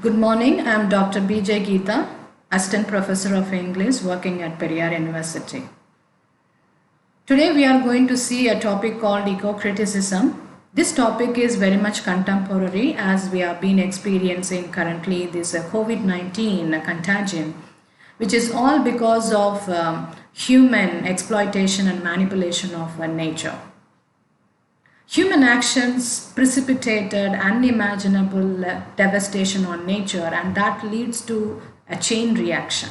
Good morning. I am Dr. B.J. Geetha, Assistant Professor of English working at Periyar University. Today we are going to see a topic called Ecocriticism. This topic is very much contemporary as we have been experiencing currently this COVID-19 contagion, which is all because of human exploitation and manipulation of nature. Human actions precipitated unimaginable devastation on nature, and that leads to a chain reaction.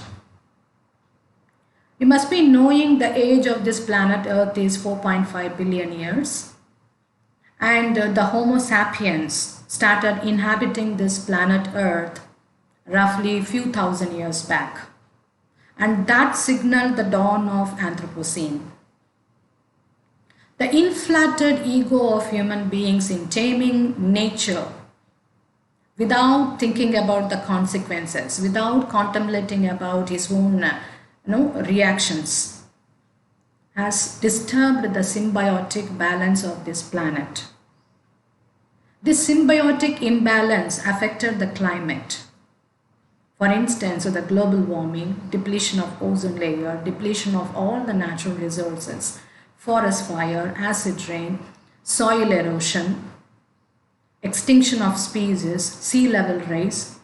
We must be knowing the age of this planet Earth is 4.5 billion years, and the Homo sapiens started inhabiting this planet Earth roughly few thousand years back, and that signaled the dawn of Anthropocene. The inflated ego of human beings in taming nature without thinking about the consequences, without contemplating about his own reactions, has disturbed the symbiotic balance of this planet. This symbiotic imbalance affected the climate. For instance, the global warming, depletion of ozone layer, depletion of all the natural resources, forest fire, acid rain, soil erosion, extinction of species, sea level rise,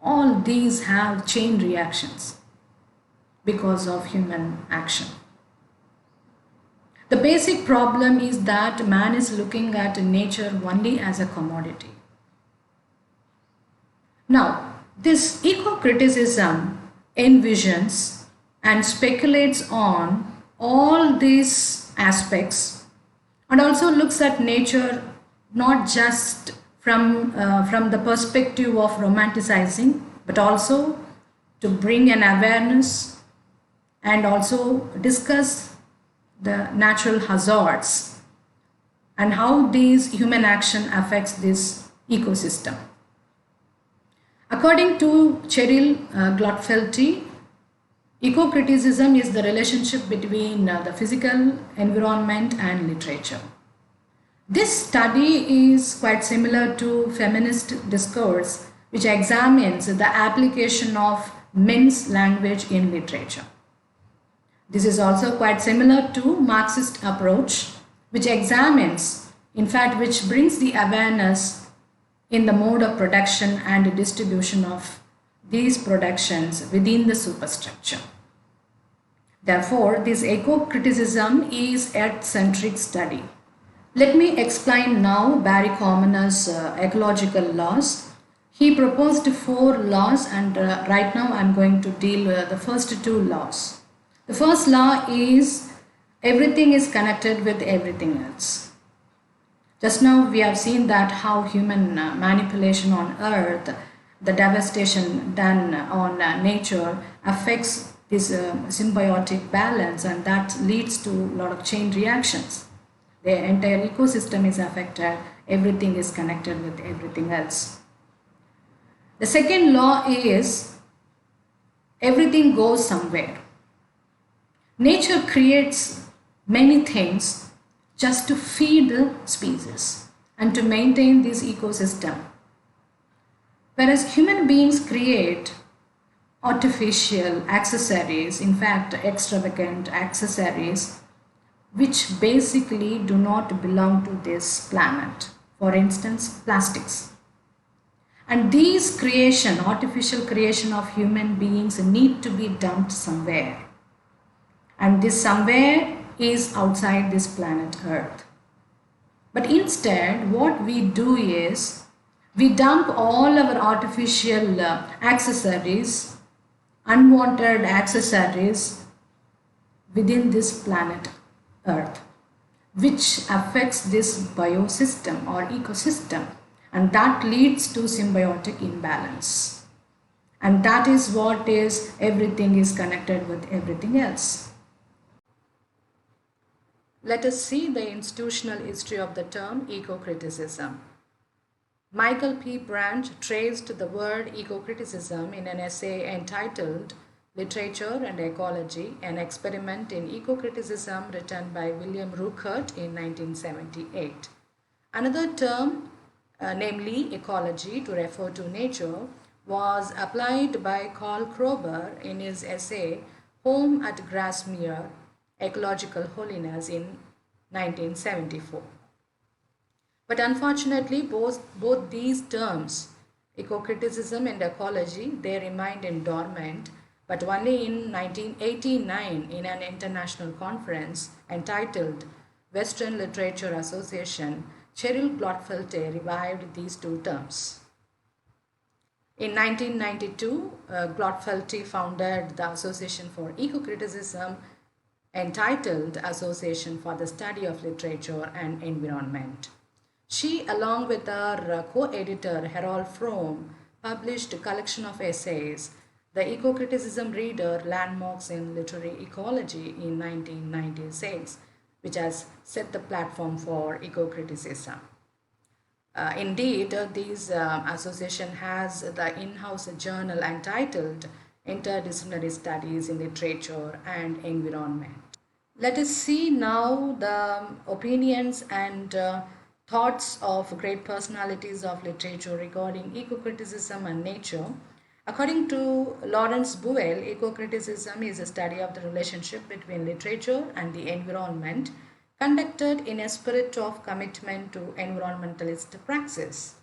all these have chain reactions because of human action. The basic problem is that man is looking at nature only as a commodity. Now, this eco-criticism envisions and speculates on all these aspects and also looks at nature not just from the perspective of romanticizing, but also to bring an awareness and also discuss the natural hazards and how these human action affects this ecosystem. According to Cheryl Glotfelty, eco-criticism is the relationship between the physical environment and literature. This study is quite similar to feminist discourse, which examines the application of men's language in literature. This is also quite similar to Marxist approach, which examines, in fact, which brings the awareness in the mode of production and distribution of these productions within the superstructure. Therefore, this eco-criticism is earth-centric study. Let me explain now Barry Commoner's ecological laws. He proposed 4 laws, and right now I'm going to deal with the first 2 laws. The first law is everything is connected with everything else. Just now we have seen that how human manipulation on earth, the devastation done on nature affects this symbiotic balance, and that leads to a lot of chain reactions. The entire ecosystem is affected, everything is connected with everything else. The second law is everything goes somewhere. Nature creates many things just to feed the species and to maintain this ecosystem. Whereas human beings create artificial accessories, in fact extravagant accessories, which basically do not belong to this planet. For instance, plastics. And these creation, artificial creation of human beings need to be dumped somewhere. And this somewhere is outside this planet Earth. But instead, what we do is, we dump all our artificial accessories, unwanted accessories within this planet Earth, which affects this biosystem or ecosystem, and that leads to symbiotic imbalance. And that is what is everything is connected with everything else. Let us see the institutional history of the term eco-criticism. Michael P. Brandt traced the word eco-criticism in an essay entitled Literature and Ecology, an Experiment in Eco-Criticism, written by William Ruckert in 1978. Another term, namely ecology, to refer to nature, was applied by Karl Kroeber in his essay Home at Grasmere, Ecological Holiness in 1974. But unfortunately, both these terms, ecocriticism and ecology, they remained dormant, but only in 1989 in an international conference entitled Western Literature Association, Cheryl Glotfelte revived these two terms. In 1992, Glotfelte founded the Association for Ecocriticism, entitled Association for the Study of Literature and Environment. She, along with her co-editor Harold Fromm, published a collection of essays, The Ecocriticism Reader, Landmarks in Literary Ecology in 1996, which has set the platform for ecocriticism. Indeed, this association has the in-house journal entitled Interdisciplinary Studies in Literature and Environment. Let us see now the opinions and thoughts of great personalities of literature regarding ecocriticism and nature. According to Lawrence Buell, ecocriticism is a study of the relationship between literature and the environment, conducted in a spirit of commitment to environmentalist praxis.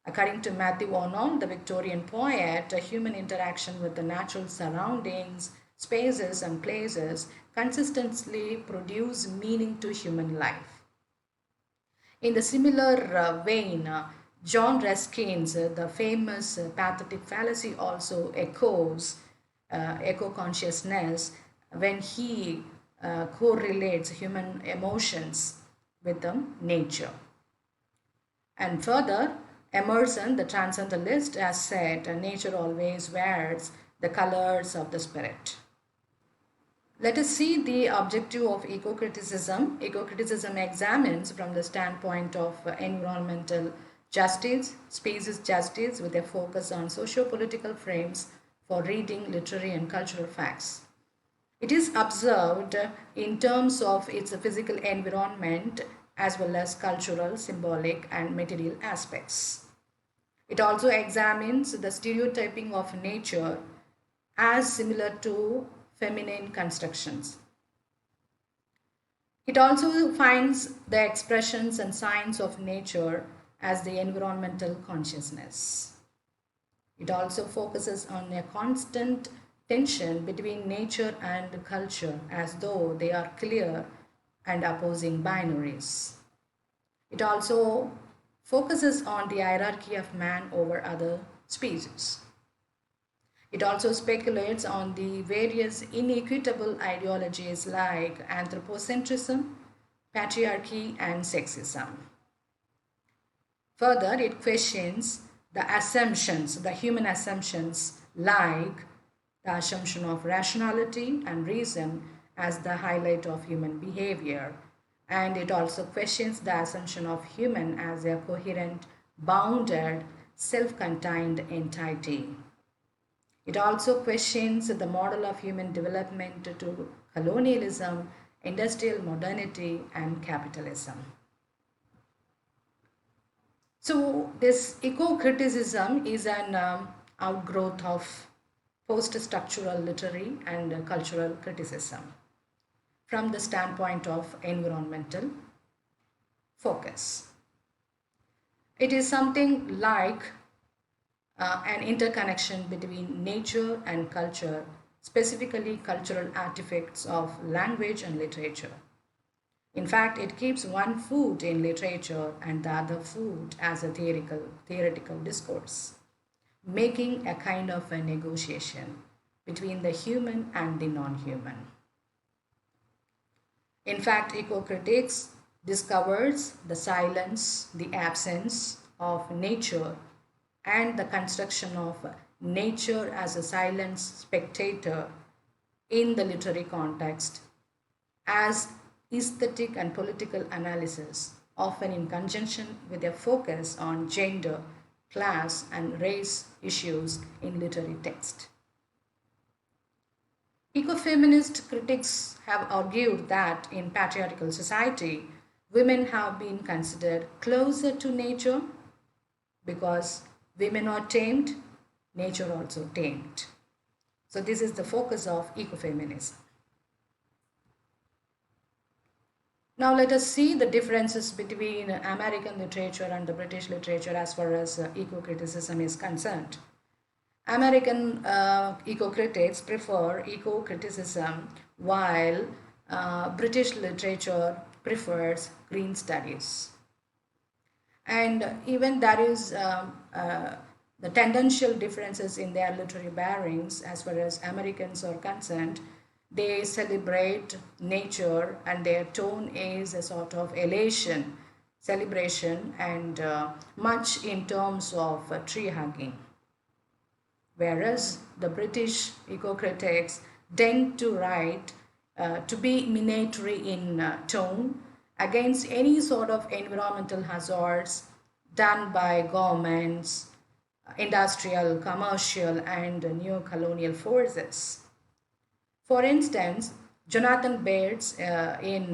According to Matthew Arnold, the Victorian poet, a human interaction with the natural surroundings, spaces, and places consistently produce meaning to human life. In the similar vein, John Ruskin's the famous pathetic fallacy also echoes eco-consciousness when he correlates human emotions with the nature. And further, Emerson, the transcendentalist, has said, nature always wears the colors of the spirit. Let us see the objective of ecocriticism. Ecocriticism examines from the standpoint of environmental justice, species justice, with a focus on socio-political frames for reading literary and cultural facts. It is observed in terms of its physical environment as well as cultural, symbolic, and material aspects. It also examines the stereotyping of nature as similar to feminine constructions. It also finds the expressions and signs of nature as the environmental consciousness. It also focuses on a constant tension between nature and culture as though they are clear and opposing binaries. It also focuses on the hierarchy of man over other species. It also speculates on the various inequitable ideologies like anthropocentrism, patriarchy, and sexism. Further, it questions the assumptions, the human assumptions like the assumption of rationality and reason as the highlight of human behavior. And it also questions the assumption of human as a coherent, bounded, self-contained entity. It also questions the model of human development to colonialism, industrial modernity, and capitalism. So this eco-criticism is an outgrowth of post-structural literary and cultural criticism from the standpoint of environmental focus. It is something like an interconnection between nature and culture, specifically cultural artifacts of language and literature. In fact, it keeps one foot in literature and the other foot as a theoretical discourse, making a kind of a negotiation between the human and the non-human. In fact, eco-critics discovers the silence, the absence of nature, and the construction of nature as a silent spectator in the literary context as aesthetic and political analysis, often in conjunction with a focus on gender, class, and race issues in literary text. Ecofeminist critics have argued that in patriarchal society, women have been considered closer to nature because women are tamed nature also tamed. So this is the focus of ecofeminism. Now let us see the differences between American literature and the British literature as far as eco-criticism is concerned. American eco-critics prefer eco-criticism, while British literature prefers green studies. And even there is the tendential differences in their literary bearings as far as Americans are concerned. They celebrate nature and their tone is a sort of elation, celebration, and much in terms of tree hugging. Whereas the British eco-critics tend to write to be minatory in tone against any sort of environmental hazards done by governments, industrial, commercial, and neo-colonial forces. For instance, Jonathan Bates in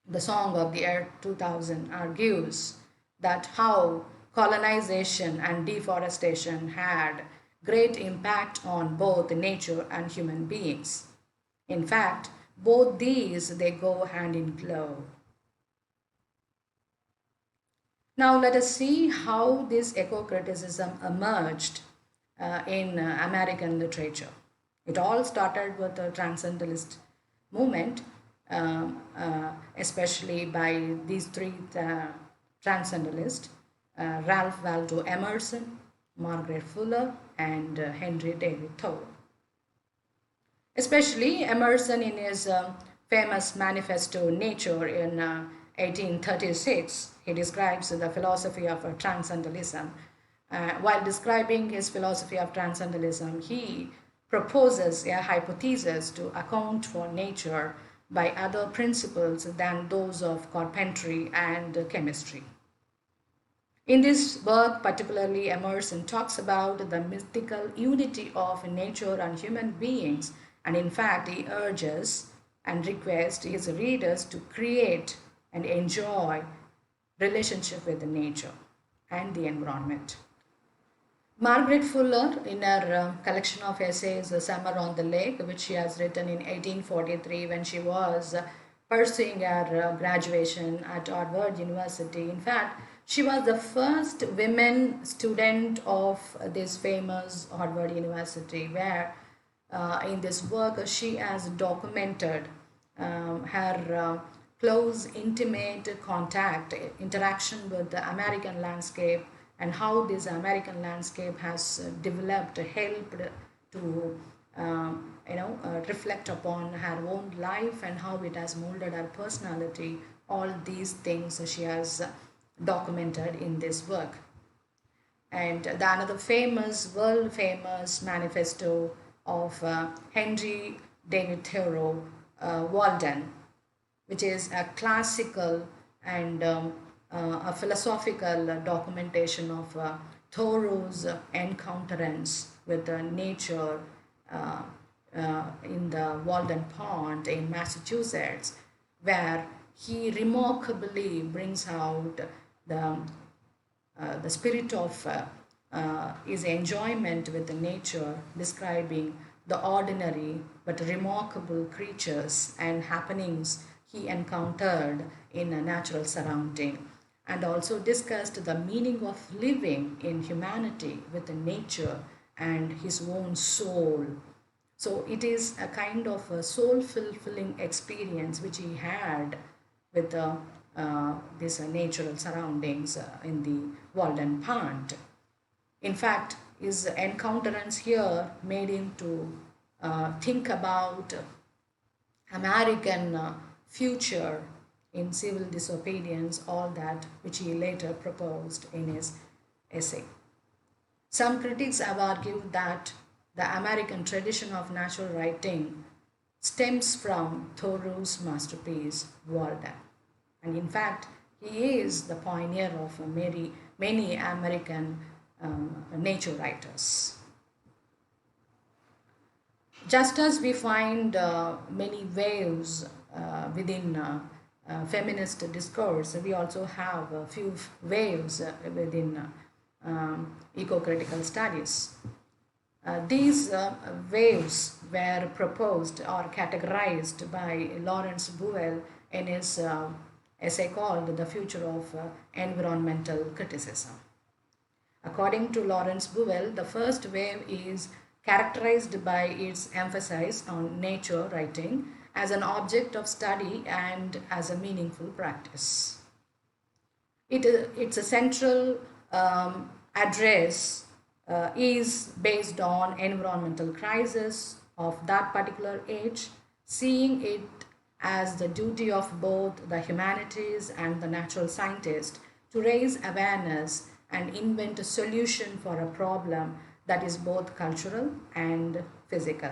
The Song of the Earth 2000 argues that how colonization and deforestation had great impact on both nature and human beings. In fact, both these they go hand in glove. Now let us see how this eco-criticism emerged in American literature. It all started with the transcendentalist movement, especially by these three transcendentalists, Ralph Waldo Emerson, Margaret Fuller, and Henry David Thoreau. Especially Emerson in his famous manifesto Nature in 1836, he describes the philosophy of transcendentalism. While describing his philosophy of transcendentalism, he proposes a hypothesis to account for nature by other principles than those of carpentry and chemistry. In this work, particularly, Emerson talks about the mystical unity of nature and human beings, and in fact, he urges and requests his readers to create and enjoy relationship with nature and the environment. Margaret Fuller, in her collection of essays, Summer on the Lake, which she has written in 1843 when she was pursuing her graduation at Harvard University. In fact, she was the first women student of this famous Harvard University, where in this work she has documented her close, intimate contact, interaction with the American landscape, and how this American landscape has developed, helped to reflect upon her own life and how it has molded her personality. All these things she has documented in this work. And the another famous, world famous manifesto of Henry David Thoreau, Walden, which is a classical and a philosophical documentation of Thoreau's encounterance with nature in the Walden Pond in Massachusetts, where he remarkably brings out the spirit of his enjoyment with the nature, describing the ordinary but remarkable creatures and happenings he encountered in a natural surrounding, and also discussed the meaning of living in humanity with the nature and his own soul. So it is a kind of a soul fulfilling experience which he had with these natural surroundings in the Walden Pond. In fact, his encounterance here made him to think about American future in civil disobedience, all that which he later proposed in his essay. Some critics have argued that the American tradition of natural writing stems from Thoreau's masterpiece, Walden. And in fact, he is the pioneer of many American nature writers. Just as we find many waves within feminist discourse, we also have a few waves within eco-critical studies. These waves were proposed or categorized by Lawrence Buell in his essay called The Future of Environmental Criticism. According to Lawrence Buell, the first wave is characterized by its emphasis on nature writing as an object of study and as a meaningful practice. Its a central address is based on environmental crisis of that particular age, seeing it as the duty of both the humanities and the natural scientist to raise awareness and invent a solution for a problem that is both cultural and physical.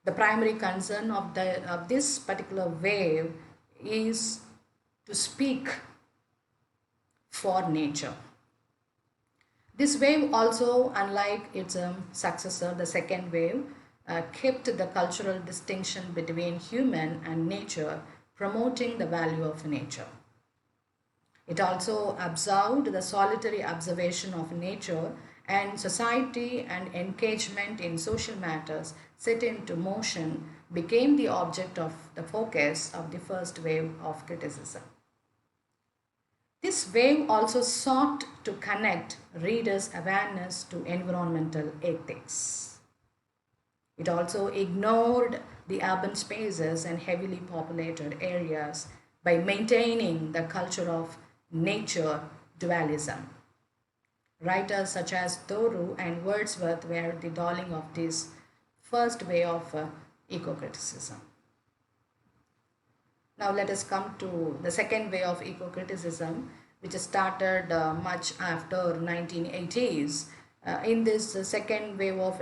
The primary concern of this particular wave is to speak for nature. This wave also, unlike its successor, the second wave, kept the cultural distinction between human and nature, promoting the value of nature. It also observed the solitary observation of nature and society, and engagement in social matters set into motion became the object of the focus of the first wave of criticism. This wave also sought to connect readers' awareness to environmental ethics. It also ignored the urban spaces and heavily populated areas by maintaining the culture of nature dualism. Writers such as Thoreau and Wordsworth were the darling of this first wave of eco-criticism. Now let us come to the second wave of eco-criticism, which started much after 1980s. In this second wave of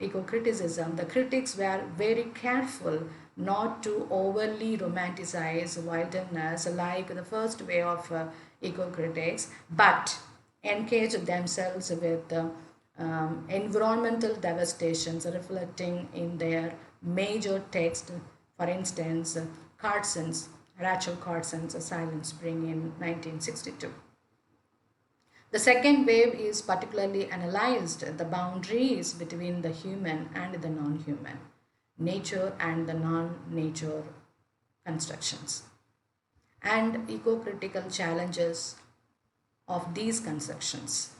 eco-criticism, the critics were very careful not to overly romanticize wilderness like the first wave of eco-critics, but engage themselves with environmental devastations reflecting in their major text. For instance, Rachel Carson's Silent Spring in 1962. The second wave is particularly analyzed the boundaries between the human and the non-human, nature and the non-nature constructions, and eco-critical challenges of these constructions,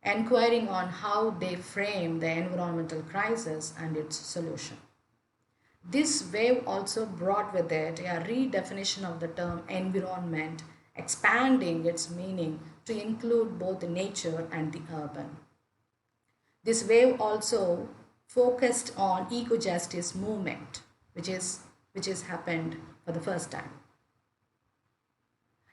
inquiring on how they frame the environmental crisis and its solution. This wave also brought with it a redefinition of the term environment, expanding its meaning to include both nature and the urban. This wave also focused on eco-justice movement, which is happened for the first time.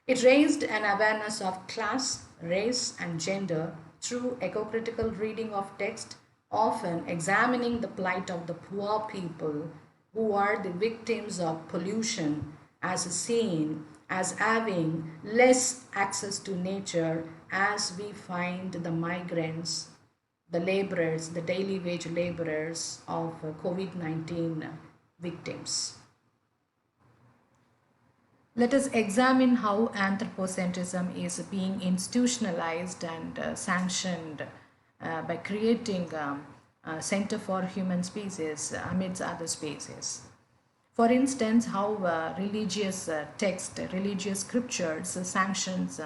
It raised an awareness of class, race, and gender through eco-critical reading of text, often examining the plight of the poor people who are the victims of pollution as seen as having less access to nature, as we find the migrants, the laborers, the daily wage laborers of COVID-19 victims. Let us examine how anthropocentrism is being institutionalized and sanctioned by creating a Center for Human Species amidst other spaces. For instance, how religious text, religious scriptures sanctions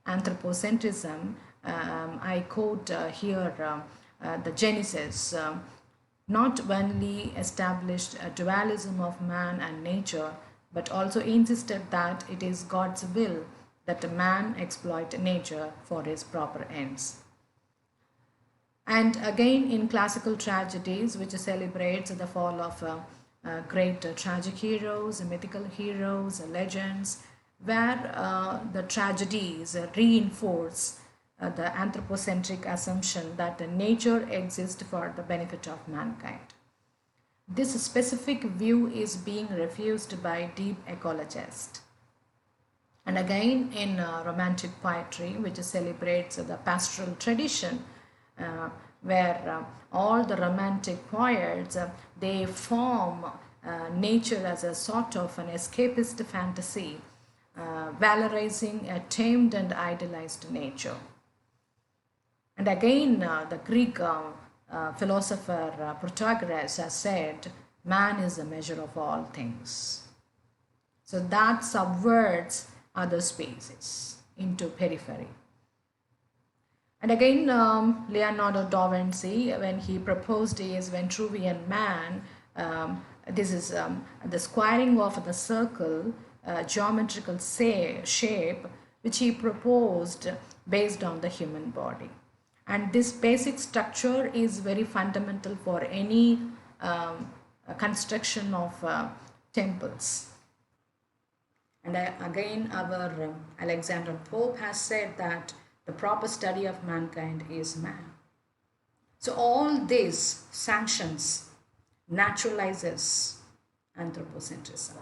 anthropocentrism. I quote here the Genesis, not only established a dualism of man and nature, but also insisted that it is God's will that a man exploit nature for his proper ends. And again, in classical tragedies, which celebrates the fall of great tragic heroes, mythical heroes, legends, where the tragedies reinforce the anthropocentric assumption that nature exists for the benefit of mankind. This specific view is being refused by deep ecologists. And again, in romantic poetry, which celebrates the pastoral tradition, where all the romantic poets, they form nature as a sort of an escapist fantasy, valorizing a tamed and idealized nature. And again, the Greek philosopher Protagoras has said, man is the measure of all things. So that subverts other spaces into periphery. And again, Leonardo da Vinci, when he proposed his Vitruvian Man, this is the squaring of the circle, geometrical shape, which he proposed based on the human body. And this basic structure is very fundamental for any construction of temples. And again, our Alexander Pope has said that the proper study of mankind is man. So all this sanctions, naturalizes anthropocentrism.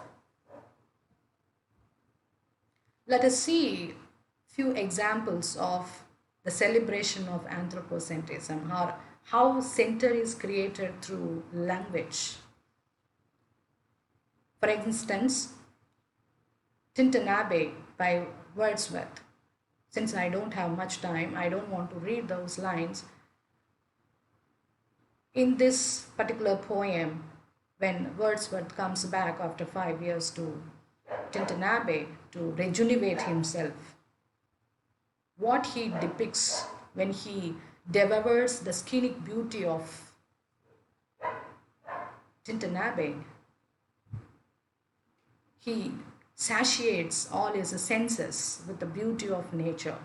Let us see few examples of the celebration of anthropocentrism, how center is created through language. For instance, Tinton Abbey by Wordsworth. Since I don't have much time, I don't want to read those lines. In this particular poem, when Wordsworth comes back after 5 years to Tinton Abbey to rejuvenate himself, what he depicts when he devours the scenic beauty of Tinton Abbey, he satiates all his senses with the beauty of nature.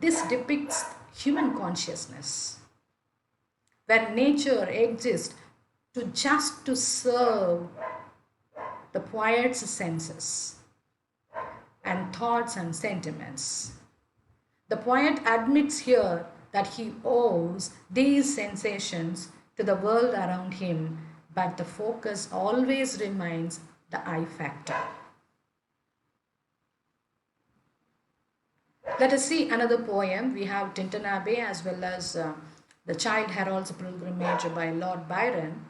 This depicts human consciousness, where nature exists just to serve the poet's senses and thoughts and sentiments. The poet admits here that he owes these sensations to the world around him, but the focus always remains the I factor. Let us see another poem. We have Tinton Abbey as well as The Child Herald's Pilgrimage by Lord Byron.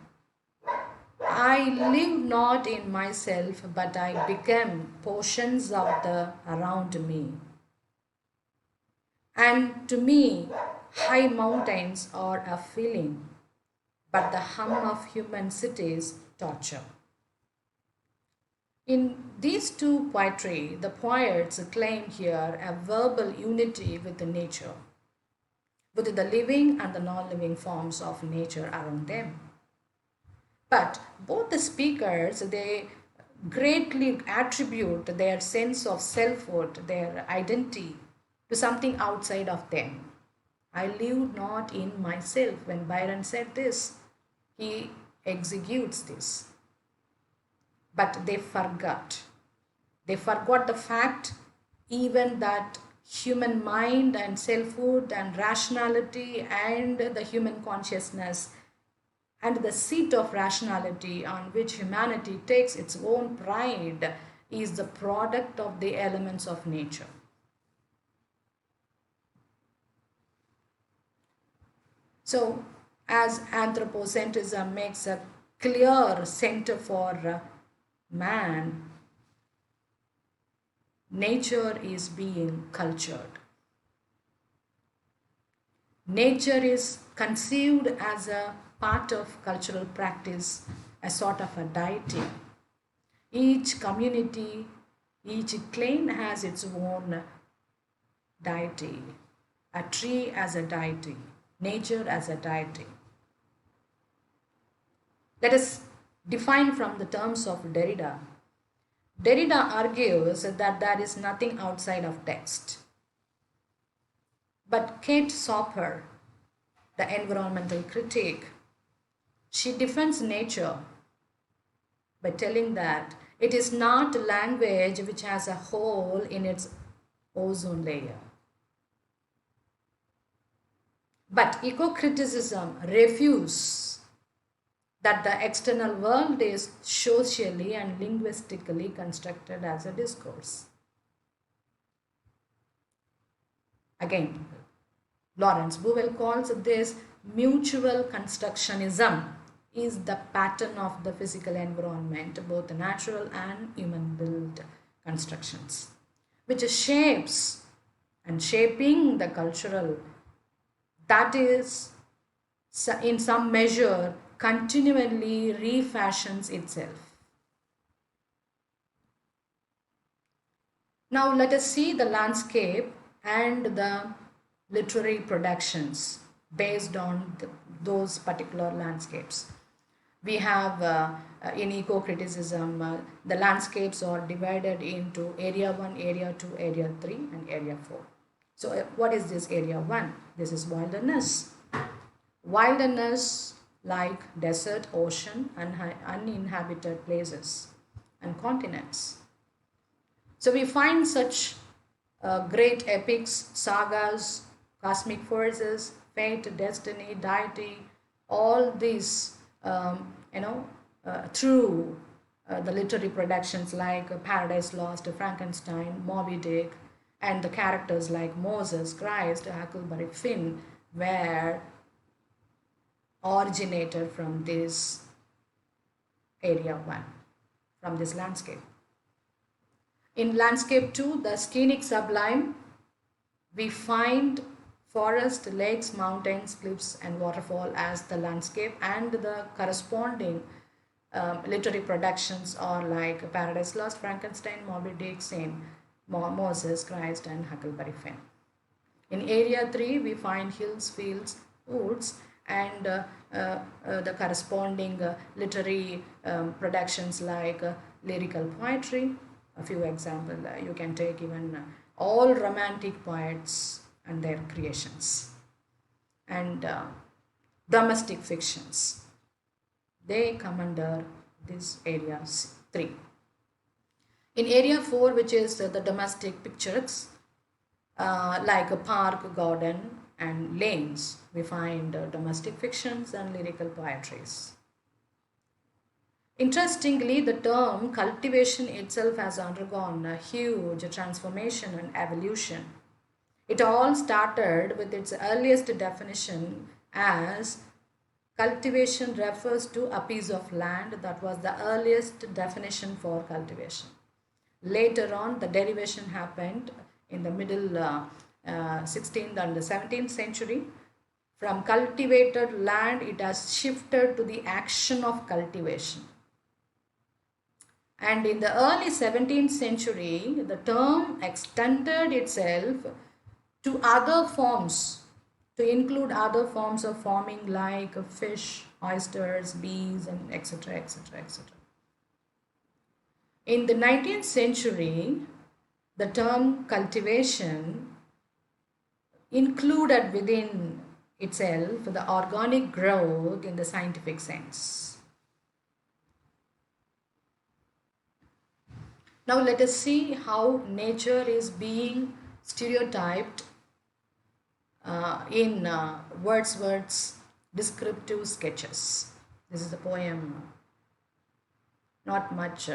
I live not in myself, but I become portions of the around me. And to me, high mountains are a feeling, but the hum of human cities torture. In these two poetry, the poets claim here a verbal unity with the nature, with the living and the non-living forms of nature around them. But both the speakers, they greatly attribute their sense of selfhood, their identity, to something outside of them. I live not in myself. When Byron said this, he executes this. But they forgot. They forgot the fact even that human mind and selfhood and rationality and the human consciousness and the seat of rationality on which humanity takes its own pride is the product of the elements of nature. So, as anthropocentrism makes a clear center for man, nature is being cultured. Nature is conceived as a part of cultural practice, a sort of a deity. Each community, each clan has its own deity. A tree as a deity, nature as a deity. Let us define from the terms of Derrida. Derrida argues that there is nothing outside of text. But Kate Soper, the environmental critic, she defends nature by telling that it is not language which has a hole in its ozone layer. But ecocriticism refuses that the external world is socially and linguistically constructed as a discourse. Again, Lawrence Bowell calls this mutual constructionism is the pattern of the physical environment, both natural and human built constructions, which shapes and shaping the cultural that is in some measure continually refashions itself. Now let us see the landscape and the literary productions based on those particular landscapes. We have in eco-criticism, the landscapes are divided into area 1, area 2, area 3 and area 4. So what is this area 1? This is wilderness. Wilderness like desert, ocean, uninhabited places and continents. So we find such great epics, sagas, cosmic forces, fate, destiny, deity, all these, through the literary productions like Paradise Lost, Frankenstein, Moby Dick, and the characters like Moses, Christ, Huckleberry Finn were originated from this area 1, from this landscape. In landscape 2, the scenic sublime, we find forest, lakes, mountains, cliffs and waterfall as the landscape, and the corresponding literary productions are like Paradise Lost, Frankenstein, Moby Dick, same, Moses, Christ and Huckleberry Finn. In area 3, we find hills, fields, woods and the corresponding literary productions like lyrical poetry. A few examples, you can take even all romantic poets and their creations, and domestic fictions. They come under this area 3. In area 4, which is the domestic pictures, like a park, garden and lanes, we find domestic fictions and lyrical poetries. Interestingly, the term cultivation itself has undergone a huge transformation and evolution. It all started with its earliest definition as cultivation refers to a piece of land. That was the earliest definition for cultivation. Later on, the derivation happened in the middle 16th and the 17th century. From cultivated land, it has shifted to the action of cultivation. And in the early 17th century, the term extended itself to other forms, to include other forms of farming like fish, oysters, bees, and etc., etc., etc. In the 19th century, the term cultivation included within itself the organic growth in the scientific sense. Now let us see how nature is being stereotyped in Wordsworth's descriptive sketches. This is a poem, not much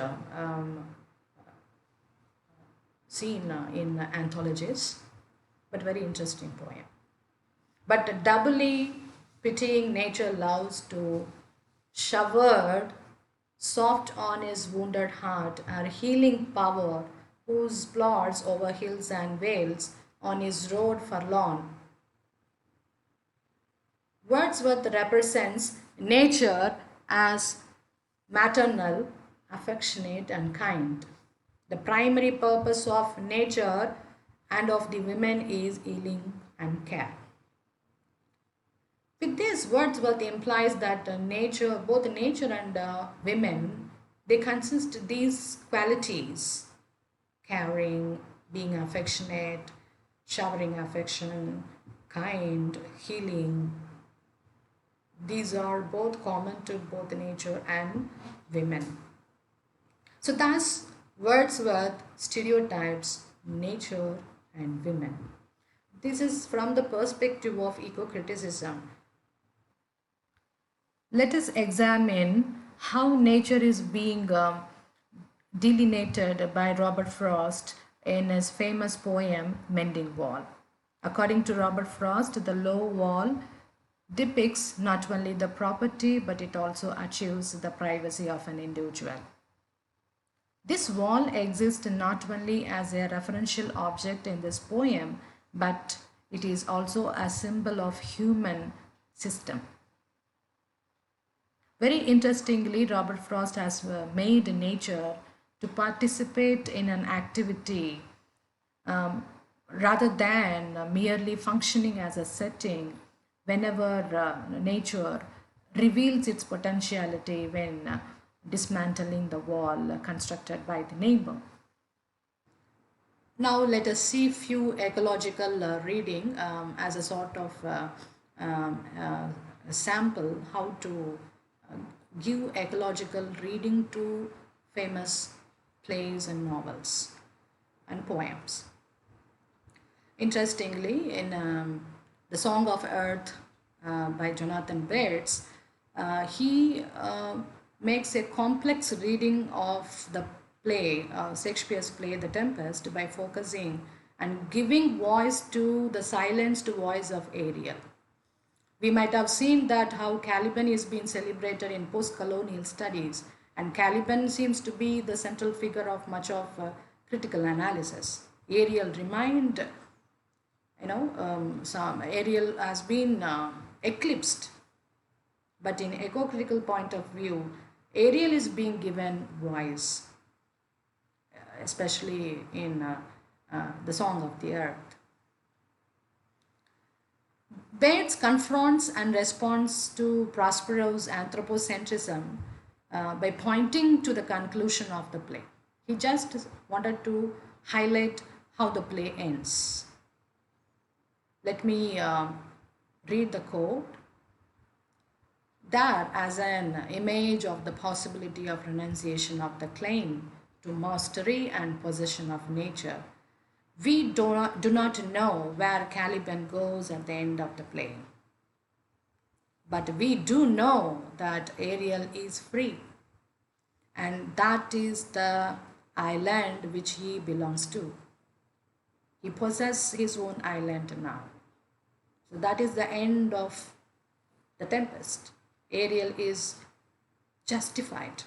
seen in anthologies, but very interesting poem. But doubly pitying nature loves to showered soft on his wounded heart, her healing power, whose plods over hills and vales on his road forlorn. Wordsworth represents nature as maternal, affectionate and kind. The primary purpose of nature and of the women is healing and care. With this, Wordsworth implies that nature, both nature and women, they consist these qualities: caring, being affectionate, showering affection, kind, healing. These are both common to both nature and women. So thus, Wordsworth stereotypes nature and women. This is from the perspective of eco-criticism. Let us examine how nature is being delineated by Robert Frost in his famous poem Mending Wall. According to Robert Frost, the low wall depicts not only the property but it also achieves the privacy of an individual. This wall exists not only as a referential object in this poem but it is also a symbol of human system. Very interestingly, Robert Frost has made nature to participate in an activity rather than merely functioning as a setting whenever nature reveals its potentiality when dismantling the wall constructed by the neighbor. Now let us see few ecological reading as a sort of sample how to give ecological reading to famous plays and novels and poems. Interestingly, in The Song of Earth by Jonathan Bates, he makes a complex reading of the play, Shakespeare's play The Tempest, by focusing and giving voice to the silenced voice of Ariel. We might have seen that how Caliban is being celebrated in post-colonial studies, and Caliban seems to be the central figure of much of critical analysis. Ariel remained, Ariel has been eclipsed, but in eco-critical point of view, Ariel is being given voice, especially in The Song of the Earth. Bates confronts and responds to Prospero's anthropocentrism by pointing to the conclusion of the play. He just wanted to highlight how the play ends. Let me read the quote. There, as an image of the possibility of renunciation of the claim to mastery and possession of nature, we do not know where Caliban goes at the end of the play. But we do know that Ariel is free, and that is the island which he belongs to. He possesses his own island now. So that is the end of The Tempest. Ariel is justified.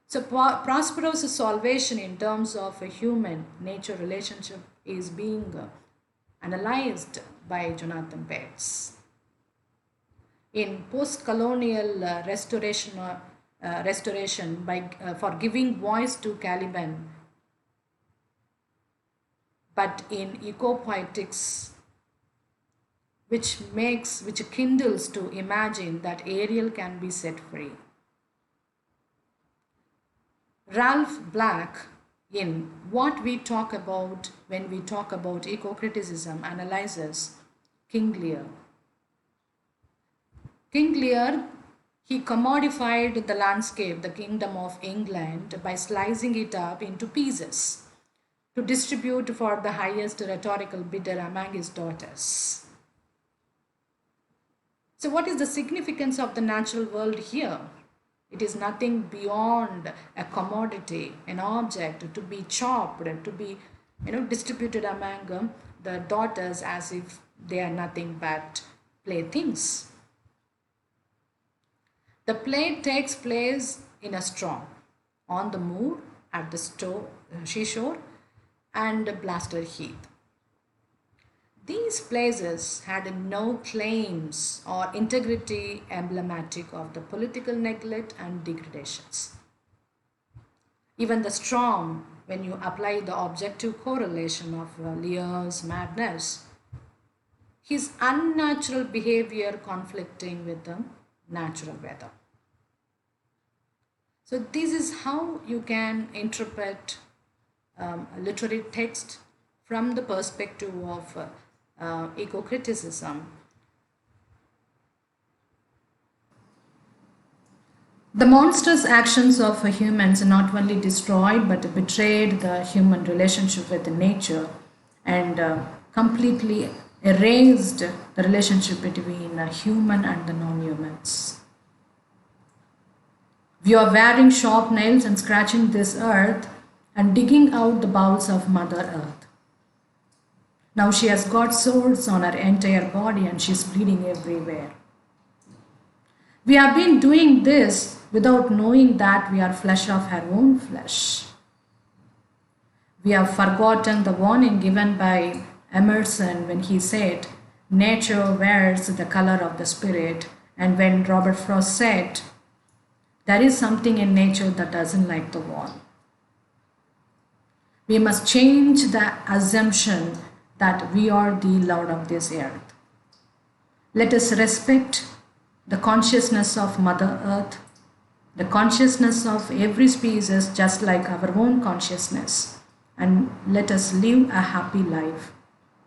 So Prospero's salvation in terms of a human-nature relationship is being analyzed by Jonathan Bates. In post-colonial restoration for giving voice to Caliban, but in eco-poetics, which kindles to imagine that Ariel can be set free. Ralph Black, in What We Talk About When We Talk About Eco-Criticism, analyzes King Lear. King Lear, he commodified the landscape, the kingdom of England, by slicing it up into pieces to distribute for the highest rhetorical bidder among his daughters. So what is the significance of the natural world here? It is nothing beyond a commodity, an object to be chopped, to be distributed among the daughters as if they are nothing but playthings. The play takes place in a storm, on the moor, at the seashore, and Blaster Heath. These places had no claims or integrity emblematic of the political neglect and degradations. Even the storm, when you apply the objective correlation of Lear's madness, his unnatural behavior conflicting with the natural weather. So this is how you can interpret a literary text from the perspective of eco-criticism. The monstrous actions of humans not only destroyed but betrayed the human relationship with nature and completely erased the relationship between a human and the non-humans. We are wearing sharp nails and scratching this earth and digging out the bowels of Mother Earth. Now she has got sores on her entire body and she's bleeding everywhere. We have been doing this without knowing that we are flesh of her own flesh. We have forgotten the warning given by Emerson when he said, nature wears the color of the spirit. And when Robert Frost said, there is something in nature that doesn't like the wall. We must change the assumption that we are the Lord of this earth. Let us respect the consciousness of Mother Earth, the consciousness of every species just like our own consciousness, and let us live a happy life.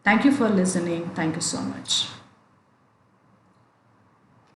Thank you for listening. Thank you so much.